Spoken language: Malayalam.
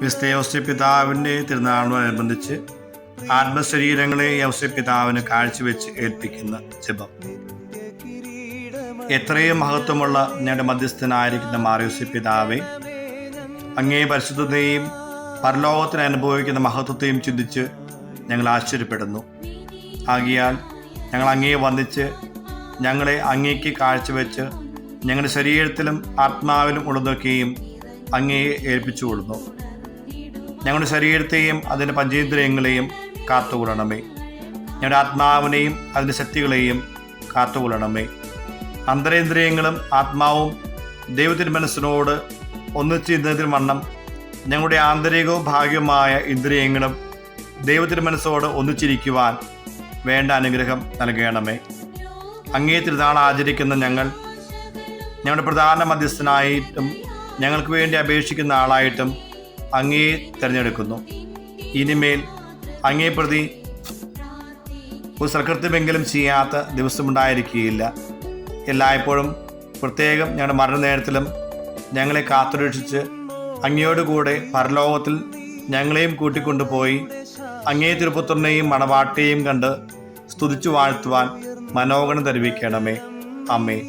വിശുദ്ധ യൗസേപ്പ് പിതാവിൻ്റെ തിരുനാളിനോടനുബന്ധിച്ച് ആത്മശരീരങ്ങളെ യൗസേപ്പ് പിതാവിന് കാഴ്ചവെച്ച് ഏൽപ്പിക്കുന്ന ജപം. എത്രയും മഹത്വമുള്ള ഞങ്ങളുടെ മധ്യസ്ഥനായിരിക്കുന്ന മാർ യൗസേപ്പ് പിതാവെ, അങ്ങേ പരിശുദ്ധതയും പരലോകത്തിന് അനുഭവിക്കുന്ന മഹത്വത്തെയും ചിന്തിച്ച് ഞങ്ങൾ ആശ്ചര്യപ്പെടുന്നു. ആകിയാൽ ഞങ്ങൾ അങ്ങയെ വന്ദിച്ച് ഞങ്ങളെ അങ്ങേക്ക് കാഴ്ചവെച്ച് ഞങ്ങളുടെ ശരീരത്തിലും ആത്മാവിലും ഉള്ളതൊക്കെയും അങ്ങയെ ഏൽപ്പിച്ചുകൊള്ളുന്നു. ഞങ്ങളുടെ ശരീരത്തെയും അതിൻ്റെ പഞ്ചേന്ദ്രിയങ്ങളെയും കാത്തുകൊള്ളണമേ. ഞങ്ങളുടെ ആത്മാവിനെയും അതിൻ്റെ ശക്തികളെയും കാത്തുകൊള്ളണമേ. അന്തരേന്ദ്രിയങ്ങളും ആത്മാവും ദൈവത്തിൻ്റെ മനസ്സിനോട് ഒന്നിച്ചിരുന്നതിന് വണ്ണം ഞങ്ങളുടെ ആന്തരികവും ഭാഗ്യവുമായ ഇന്ദ്രിയങ്ങളും ദൈവത്തിൻ്റെ മനസ്സോട് ഒന്നിച്ചിരിക്കുവാൻ വേണ്ട അനുഗ്രഹം നൽകണമേ. അങ്ങേ തിരുനാൾ ആചരിക്കുന്ന ഞങ്ങളുടെ പ്രധാന മധ്യസ്ഥനായിട്ടും ഞങ്ങൾക്ക് വേണ്ടി അപേക്ഷിക്കുന്ന ആളായിട്ടും അങ്ങയെ തിരഞ്ഞെടുക്കുന്നു. ഇനിമേൽ അങ്ങേ പ്രതി ഒരു സൽകൃത്യമെങ്കിലും ചെയ്യാത്ത ദിവസമുണ്ടായിരിക്കുകയില്ല. എല്ലായ്പ്പോഴും പ്രത്യേകം ഞങ്ങളുടെ മരണനേരത്തിലും ഞങ്ങളെ കാത്തുരക്ഷിച്ച് അങ്ങയോടുകൂടെ പരലോകത്തിൽ ഞങ്ങളെയും കൂട്ടിക്കൊണ്ടുപോയി അങ്ങേ തിരുപുത്രനെയും മണവാട്ടിയെയും കണ്ട് സ്തുതിച്ചു വാഴ്ത്തുവാൻ മനോഗണം തരുവിക്കണമേ. ആമേൻ.